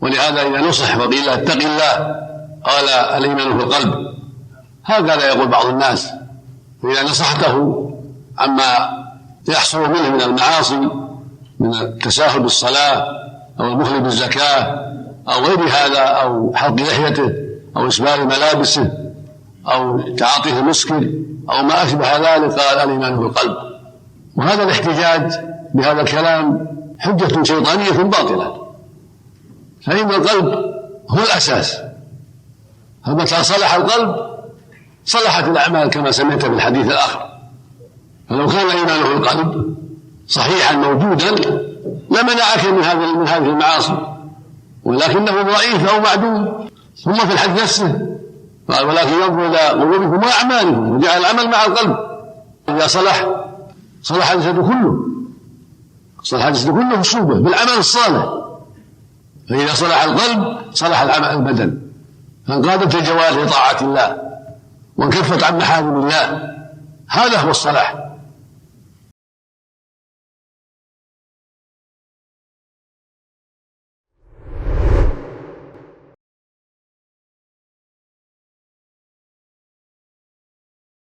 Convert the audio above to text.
ولهذا إذا نصح وقيل له اتق الله قال الإيمان في القلب. هكذا يقول بعض الناس، فإذا نصحته عما يحصل منه من المعاصي من التساهل بالصلاة أو البخل بالزكاة أو غير هذا، أو حلق لحيته أو إسبال ملابسه أو تعاطيه المسكر أو ما أشبه ذلك، قال الإيمان في القلب. وهذا الاحتجاج بهذا الكلام حجة شيطانية باطلة، فإن القلب هو الأساس، فمتى صلح القلب صلحت الأعمال كما سمعت في الحديث الآخر. فلو كان إيمانه في القلب صحيحا موجودا لمنعك من هذه المعاصي، ولكنه ضعيف أو معدوم. ثم في الحديث نفسه قال ولكن ينظر إلى قلوبكم وأعمالكم، وجعل العمل مع القلب. إذا صلح الجسد كله، صلح الجسد كله الصوبة بالعمل الصالح. فإذا صلح القلب صلح البدن، فانقادت الجوارح لطاعة الله وانكفت عن محارم الله. هذا هو الصلاح.